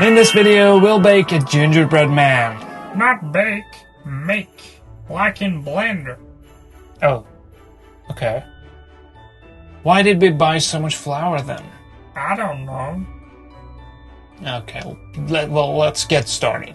In this video, we'll bake a gingerbread man. Not bake, make. Like in Blender. Oh, okay. Why did we buy so much flour then? I don't know. Okay, well, let's get started.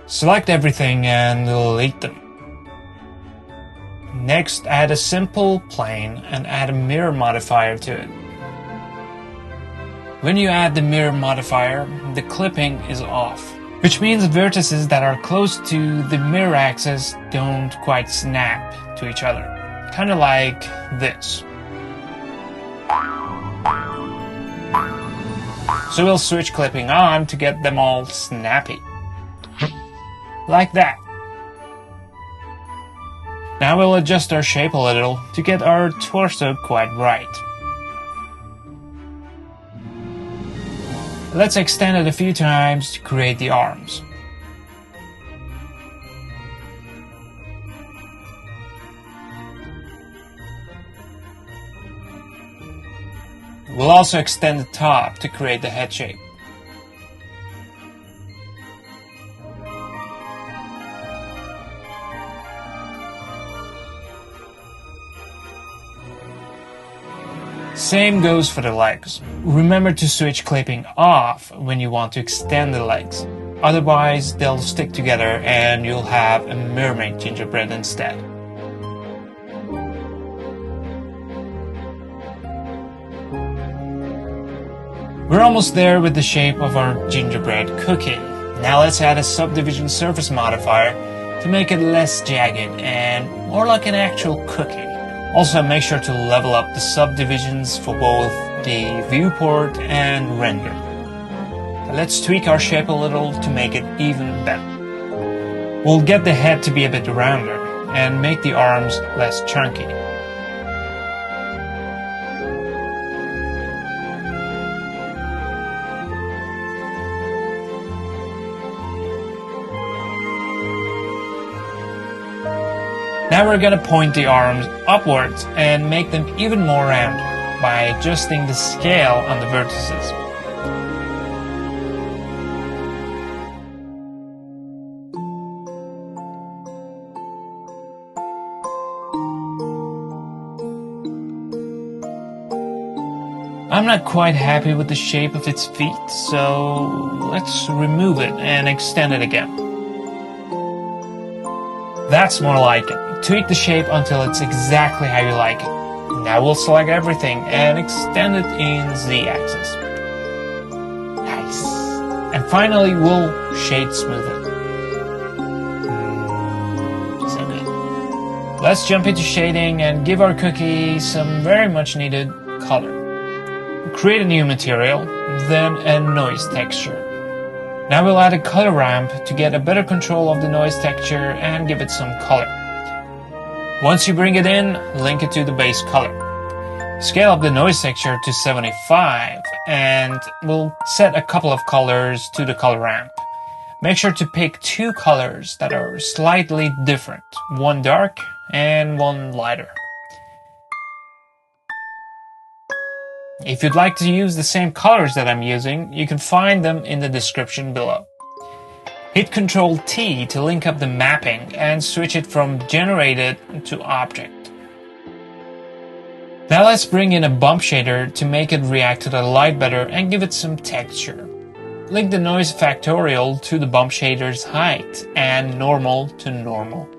Select everything and delete them. Next, add a simple plane and add a mirror modifier to it. When you add the mirror modifier, the clipping is off, which means vertices that are close to the mirror axis don't quite snap to each other. Kind of like this. So we'll switch clipping on to get them all snappy. Like that. Now we'll adjust our shape a little to get our torso quite right. Let's extend it a few times to create the arms. We'll also extend the top to create the head shape. Same goes for the legs. Remember to switch clipping off when you want to extend the legs. Otherwise, they'll stick together and you'll have a mermaid gingerbread instead. We're almost there with the shape of our gingerbread cookie. Now let's add a subdivision surface modifier to make it less jagged and more like an actual cookie. Also, make sure to level up the subdivisions for both the viewport and render. Let's tweak our shape a little to make it even better. We'll get the head to be a bit rounder and make the arms less chunky. Now we're gonna point the arms upwards and make them even more round by adjusting the scale on the vertices. I'm not quite happy with the shape of its feet, so let's remove it and extend it again. That's more like it. Tweak the shape until it's exactly how you like it. Now we'll select everything and extend it in Z-axis. Nice. And finally, we'll shade smooth it. So good. Let's jump into shading and give our cookie some very much needed color. Create a new material, then a noise texture. Now we'll add a color ramp to get a better control of the noise texture and give it some color. Once you bring it in, link it to the base color. Scale up the noise texture to 75 and we'll set a couple of colors to the color ramp. Make sure to pick two colors that are slightly different, one dark and one lighter. If you'd like to use the same colors that I'm using, you can find them in the description below. Hit Ctrl T to link up the mapping and switch it from generated to object. Now let's bring in a bump shader to make it react to the light better and give it some texture. Link the noise factorial to the bump shader's height and normal to normal.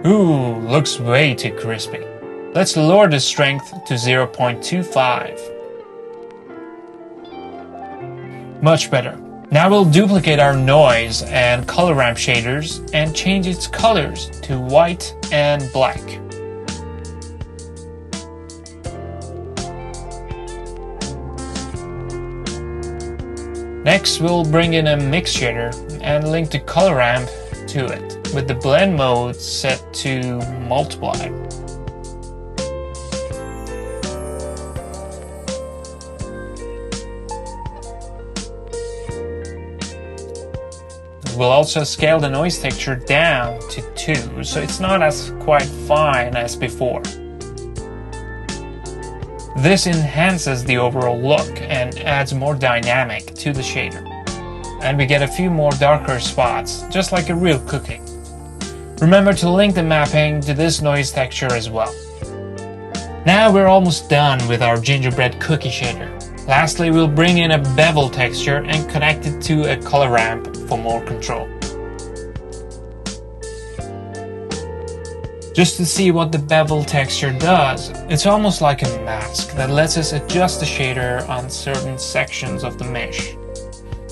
Ooh, looks way too crispy. Let's lower the strength to 0.25. Much better. Now we'll duplicate our noise and color ramp shaders and change its colors to white and black. Next, we'll bring in a mix shader and link the color ramp to it, with the blend mode set to multiply. We'll also scale the noise texture down to 2, so it's not as quite fine as before. This enhances the overall look and adds more dynamic to the shader. And we get a few more darker spots, just like a real cookie. Remember to link the mapping to this noise texture as well. Now we're almost done with our gingerbread cookie shader. Lastly, we'll bring in a bevel texture and connect it to a color ramp for more control. Just to see what the bevel texture does, it's almost like a mask that lets us adjust the shader on certain sections of the mesh.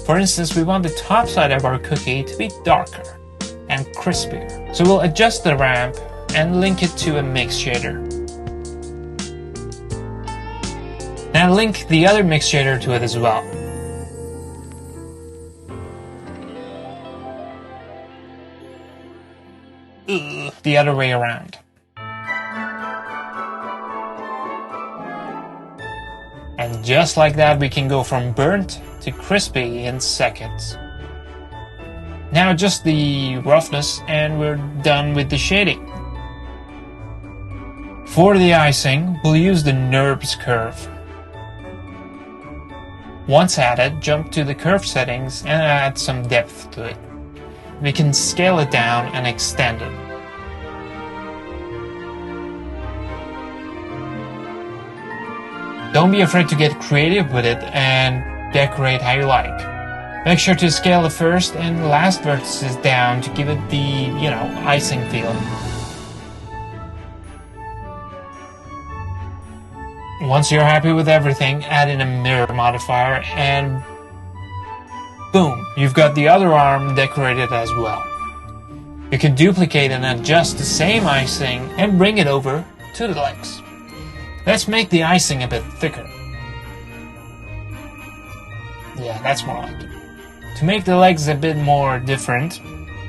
For instance, we want the top side of our cookie to be darker and crispier. So we'll adjust the ramp and link it to a mix shader. Now link the other mix shader to it as well. The other way around. And just like that, we can go from burnt to crispy in seconds. Now just the roughness and we're done with the shading. For the icing, we'll use the NURBS curve. Once added, jump to the curve settings and add some depth to it. We can scale it down and extend it. Don't be afraid to get creative with it and decorate how you like. Make sure to scale the first and last vertices down to give it the, icing feel. Once you're happy with everything, add in a mirror modifier and boom, you've got the other arm decorated as well. You can duplicate and adjust the same icing and bring it over to the legs. Let's make the icing a bit thicker. Yeah, that's more like it. To make the legs a bit more different,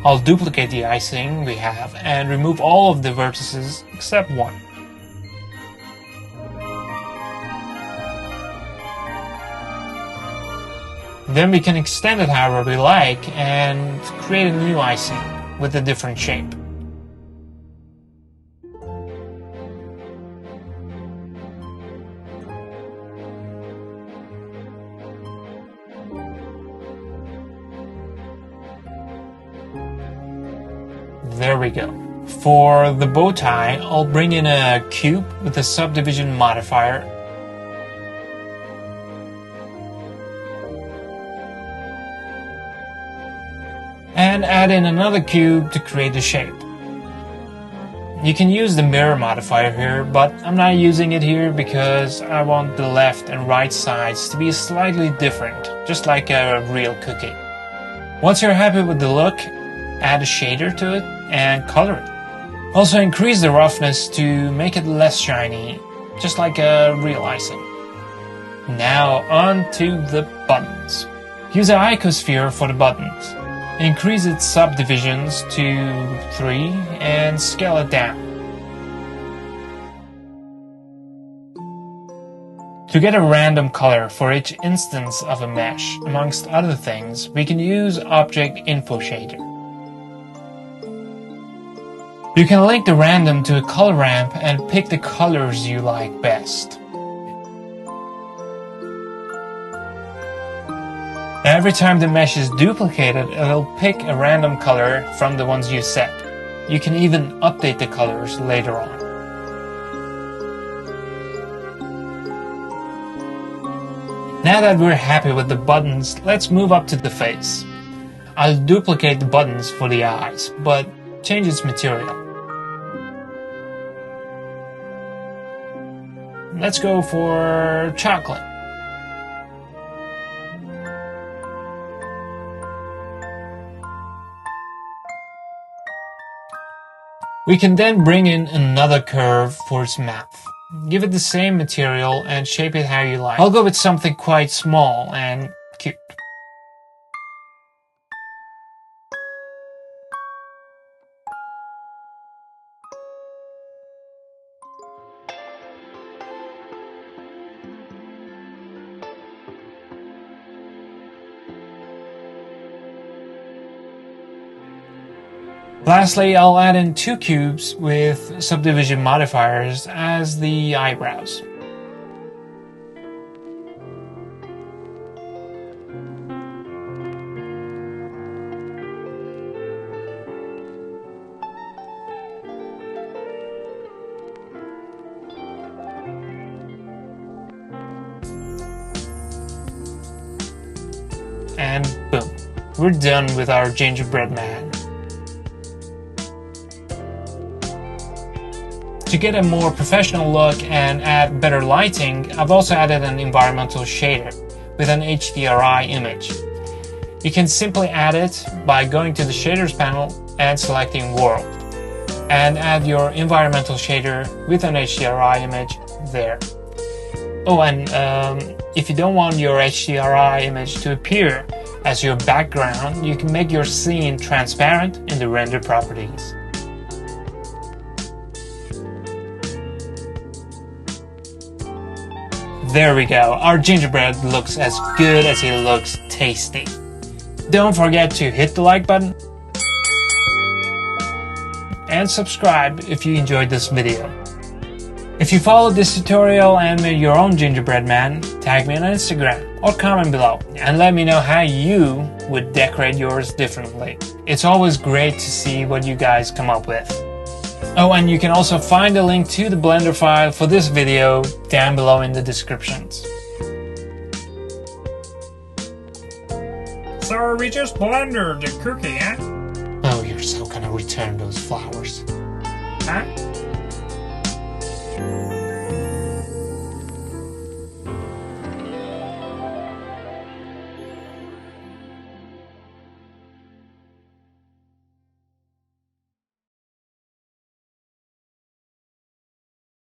I'll duplicate the icing we have and remove all of the vertices except one. Then we can extend it however we like and create a new icing with a different shape. There we go. For the bow tie, I'll bring in a cube with a subdivision modifier. And add in another cube to create the shape. You can use the mirror modifier here, but I'm not using it here because I want the left and right sides to be slightly different, just like a real cookie. Once you're happy with the look, add a shader to it and color it. Also increase the roughness to make it less shiny, just like a real icing. Now on to the buttons. Use an icosphere for the buttons. Increase its subdivisions to 3 and scale it down. To get a random color for each instance of a mesh, amongst other things, we can use Object Info Shader. You can link the random to a color ramp and pick the colors you like best. Every time the mesh is duplicated, it'll pick a random color from the ones you set. You can even update the colors later on. Now that we're happy with the buttons, let's move up to the face. I'll duplicate the buttons for the eyes, but change its material. Let's go for chocolate. We can then bring in another curve for its mouth. Give it the same material and shape it how you like. I'll go with something quite small and cute. Lastly, I'll add in 2 cubes with subdivision modifiers as the eyebrows. and boom, we're done with our gingerbread man. To get a more professional look and add better lighting, I've also added an environmental shader with an HDRI image. You can simply add it by going to the shaders panel and selecting world, and add your environmental shader with an HDRI image there. Oh, and if you don't want your HDRI image to appear as your background, you can make your scene transparent in the render properties. There we go, our gingerbread looks as good as it looks tasty. Don't forget to hit the like button and subscribe if you enjoyed this video. If you followed this tutorial and made your own gingerbread man, tag me on Instagram or comment below and let me know how you would decorate yours differently. It's always great to see what you guys come up with. Oh, and you can also find a link to the Blender file for this video down below in the descriptions. So we just blendered the cookie, huh? Oh, you're so gonna return those flowers. Huh?